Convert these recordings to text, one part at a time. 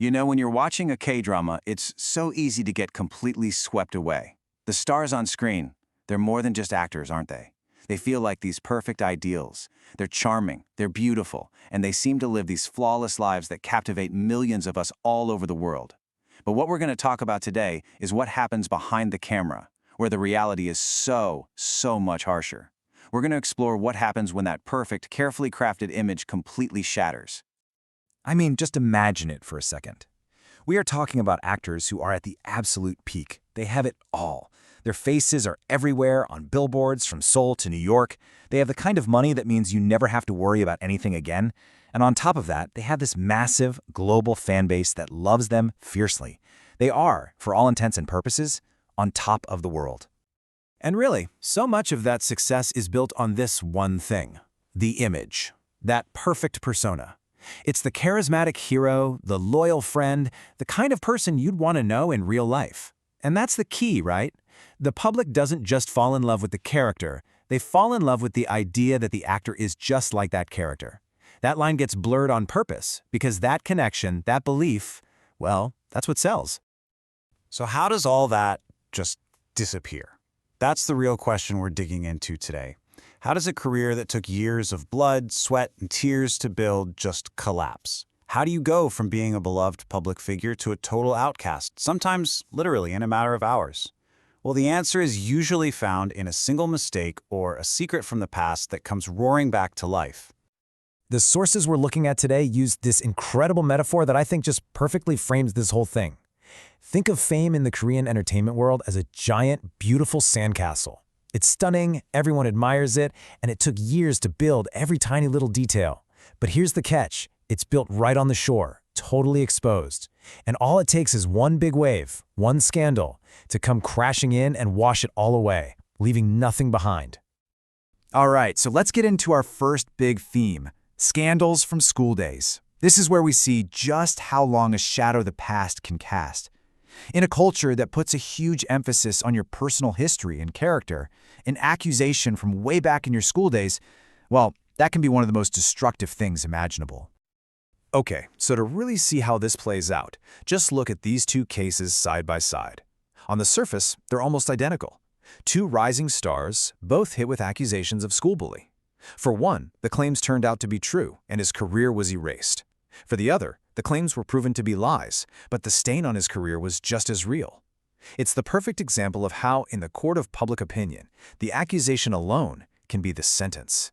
You know, when you're watching a K-drama, it's so easy to get completely swept away. The stars on screen, they're more than just actors, aren't they? They feel like these perfect ideals. They're charming, they're beautiful, and they seem to live these flawless lives that captivate millions of us all over the world. But what we're going to talk about today is what happens behind the camera, where the reality is so much harsher. We're going to explore what happens when that perfect, carefully crafted image completely shatters. I mean, just imagine it for a second. We are talking about actors who are at the absolute peak. They have it all. Their faces are everywhere on billboards from Seoul to New York. They have the kind of money that means you never have to worry about anything again. And on top of that, they have this massive global fan base that loves them fiercely. They are, for all intents and purposes, on top of the world. And really, so much of that success is built on this one thing: the image, that perfect persona. It's the charismatic hero, the loyal friend, the kind of person you'd want to know in real life. And that's the key, right? The public doesn't just fall in love with the character, they fall in love with the idea that the actor is just like that character. That line gets blurred on purpose, because that connection, that belief, well, that's what sells. So how does all that just disappear? That's the real question we're digging into today. How does a career that took years of blood, sweat, and tears to build just collapse? How do you go from being a beloved public figure to a total outcast, sometimes literally in a matter of hours? Well, the answer is usually found in a single mistake or a secret from the past that comes roaring back to life. The sources we're looking at today use this incredible metaphor that I think just perfectly frames this whole thing. Think of fame in the Korean entertainment world as a giant, beautiful sandcastle. It's stunning, everyone admires it, and it took years to build every tiny little detail. But here's the catch: it's built right on the shore, totally exposed. And all it takes is one big wave, one scandal, to come crashing in and wash it all away, leaving nothing behind. All right, so let's get into our first big theme: scandals from school days. This is where we see just how long a shadow the past can cast. In a culture that puts a huge emphasis on your personal history and character, an accusation from way back in your school days, well, that can be one of the most destructive things imaginable. Okay, so to really see how this plays out, just look at these two cases side by side. On the surface, they're almost identical. Two rising stars, both hit with accusations of school bully. For one, the claims turned out to be true, and his career was erased. For the other, the claims were proven to be lies, but the stain on his career was just as real. It's the perfect example of how, in the court of public opinion, the accusation alone can be the sentence.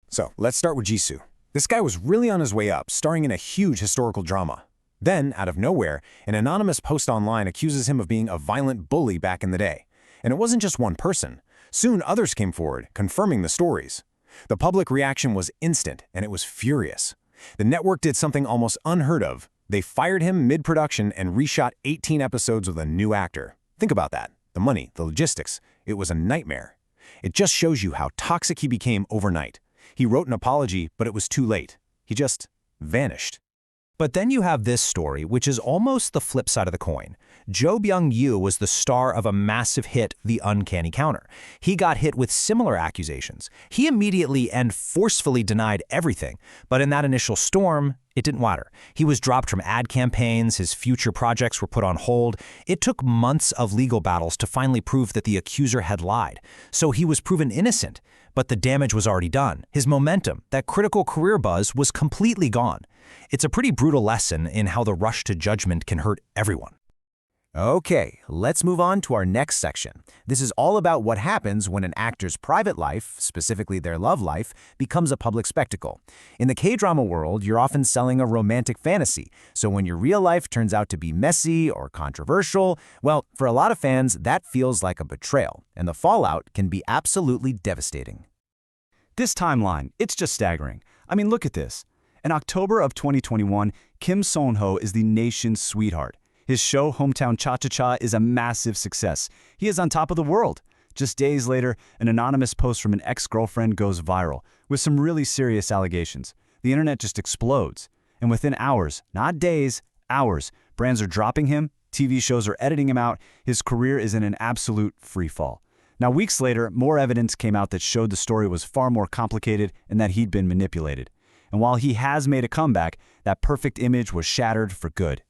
So, let's start with Jisoo. This guy was really on his way up, starring in a huge historical drama. Then, out of nowhere, an anonymous post online accuses him of being a violent bully back in the day. And it wasn't just one person. Soon others came forward, confirming the stories. The public reaction was instant, and it was furious. The network did something almost unheard of. They fired him mid-production and reshot 18 episodes with a new actor. Think about that. The money, the logistics. It was a nightmare. It just shows you how toxic he became overnight. He wrote an apology, but it was too late. He just vanished. But then you have this story, which is almost the flip side of the coin. Jung Hyun was the star of a massive hit, The Uncanny Counter. He got hit with similar accusations. He immediately and forcefully denied everything, but in that initial storm, it didn't matter. He was dropped from ad campaigns, his future projects were put on hold. It took months of legal battles to finally prove that the accuser had lied. So he was proven innocent, but the damage was already done. His momentum, that critical career buzz, was completely gone. It's a pretty brutal lesson in how the rush to judgment can hurt everyone. Okay, let's move on to our next section. This is all about what happens when an actor's private life, specifically their love life, becomes a public spectacle. In the K-drama world, you're often selling a romantic fantasy, so when your real life turns out to be messy or controversial, well, for a lot of fans, that feels like a betrayal, and the fallout can be absolutely devastating. This timeline, it's just staggering. I mean, look at this. In October of 2021, Kim Son-ho is the nation's sweetheart. His show, Hometown Cha-Cha-Cha, is a massive success. He is on top of the world. Just days later, an anonymous post from an ex-girlfriend goes viral, with some really serious allegations. The internet just explodes. And within hours, not days, hours, brands are dropping him, TV shows are editing him out, his career is in an absolute free fall. Now, weeks later, more evidence came out that showed the story was far more complicated and that he'd been manipulated. And while he has made a comeback, that perfect image was shattered for good.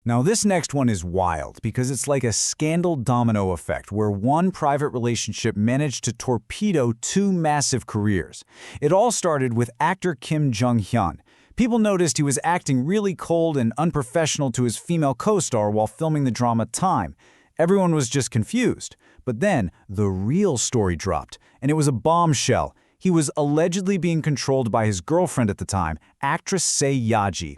Now this next one is wild because it's like a scandal domino effect where one private relationship managed to torpedo two massive careers. It all started with actor Jung Hyun. People noticed he was acting really cold and unprofessional to his female co-star while filming the drama Time. Everyone was just confused. But then the real story dropped, and it was a bombshell. He was allegedly being controlled by his girlfriend at the time, actress Seo Yaji.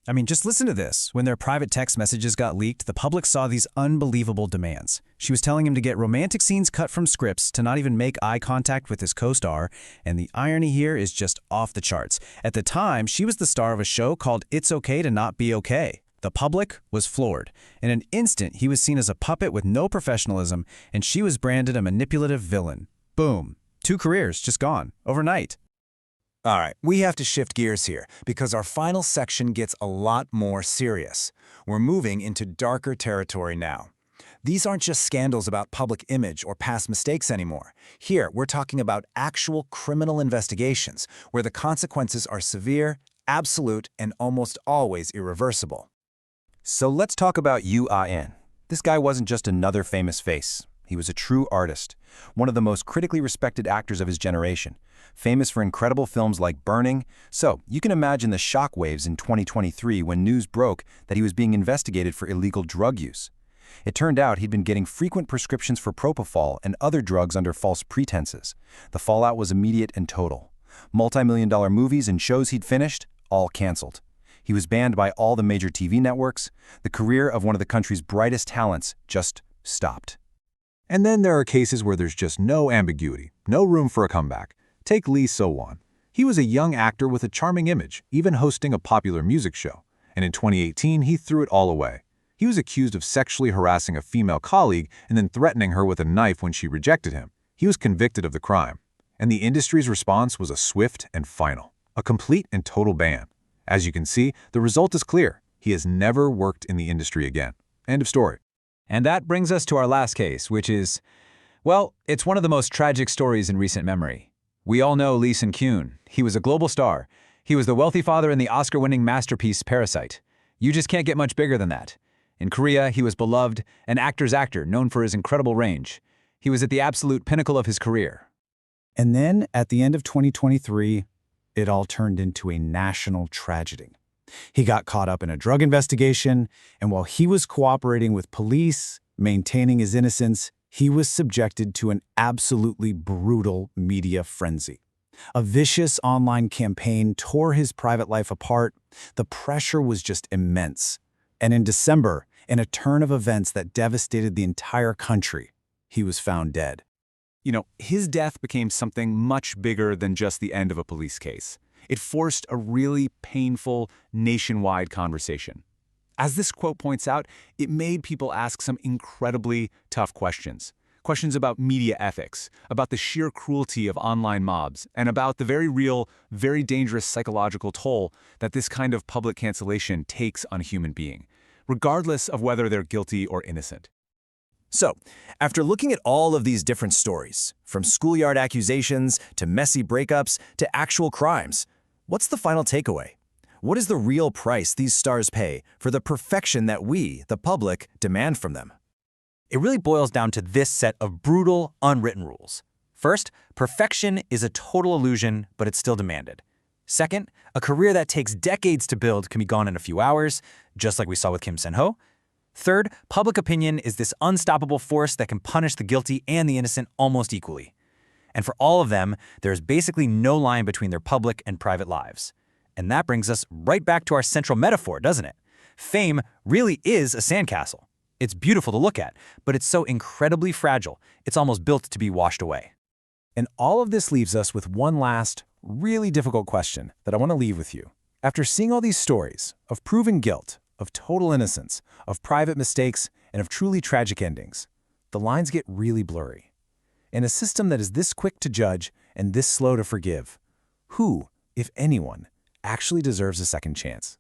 I mean, just listen to this. When their private text messages got leaked, the public saw these unbelievable demands. She was telling him to get romantic scenes cut from scripts, to not even make eye contact with his co-star, and the irony here is just off the charts. At the time, she was the star of a show called It's Okay to Not Be Okay. The public was floored. In an instant, he was seen as a puppet with no professionalism, and she was branded a manipulative villain. Boom. 2 careers just gone, overnight. All right, we have to shift gears here because our final section gets a lot more serious. We're moving into darker territory now. These aren't just scandals about public image or past mistakes anymore. Here, we're talking about actual criminal investigations where the consequences are severe, absolute, and almost always irreversible. So let's talk about Yoo Ah In. This guy wasn't just another famous face. He was a true artist, one of the most critically respected actors of his generation, famous for incredible films like Burning. So you can imagine the shockwaves in 2023 when news broke that he was being investigated for illegal drug use. It turned out he'd been getting frequent prescriptions for propofol and other drugs under false pretenses. The fallout was immediate and total. Multi-million-dollar movies and shows he'd finished, all canceled. He was banned by all the major TV networks. The career of one of the country's brightest talents just stopped. And then there are cases where there's just no ambiguity, no room for a comeback. Take Lee So-won. He was a young actor with a charming image, even hosting a popular music show. And in 2018, he threw it all away. He was accused of sexually harassing a female colleague and then threatening her with a knife when she rejected him. He was convicted of the crime. And the industry's response was a swift and final, a complete and total ban. As you can see, the result is clear. He has never worked in the industry again. End of story. And that brings us to our last case, which is, well, it's one of the most tragic stories in recent memory. We all know Lee Sun Gyun. He was a global star. He was the wealthy father in the Oscar-winning masterpiece Parasite. You just can't get much bigger than that. In Korea, he was beloved, an actor's actor known for his incredible range. He was at the absolute pinnacle of his career. And then, at the end of 2023, it all turned into a national tragedy. He got caught up in a drug investigation, and while he was cooperating with police, maintaining his innocence, he was subjected to an absolutely brutal media frenzy. A vicious online campaign tore his private life apart. The pressure was just immense. And in December, in a turn of events that devastated the entire country, he was found dead. You know, his death became something much bigger than just the end of a police case. It forced a really painful, nationwide conversation. As this quote points out, it made people ask some incredibly tough questions. Questions about media ethics, about the sheer cruelty of online mobs, and about the very real, very dangerous psychological toll that this kind of public cancellation takes on a human being, regardless of whether they're guilty or innocent. So, after looking at all of these different stories, from schoolyard accusations to messy breakups to actual crimes, what's the final takeaway? What is the real price these stars pay for the perfection that we, the public, demand from them? It really boils down to this set of brutal, unwritten rules. First, perfection is a total illusion, but it's still demanded. Second, a career that takes decades to build can be gone in a few hours, just like we saw with Kim Sun-ho. Third, public opinion is this unstoppable force that can punish the guilty and the innocent almost equally. And for all of them, there's basically no line between their public and private lives. And that brings us right back to our central metaphor, doesn't it? Fame really is a sandcastle. It's beautiful to look at, but it's so incredibly fragile, it's almost built to be washed away. And all of this leaves us with one last, really difficult question that I want to leave with you. After seeing all these stories of proven guilt, of total innocence, of private mistakes, and of truly tragic endings, the lines get really blurry. In a system that is this quick to judge and this slow to forgive, who, if anyone, actually deserves a second chance?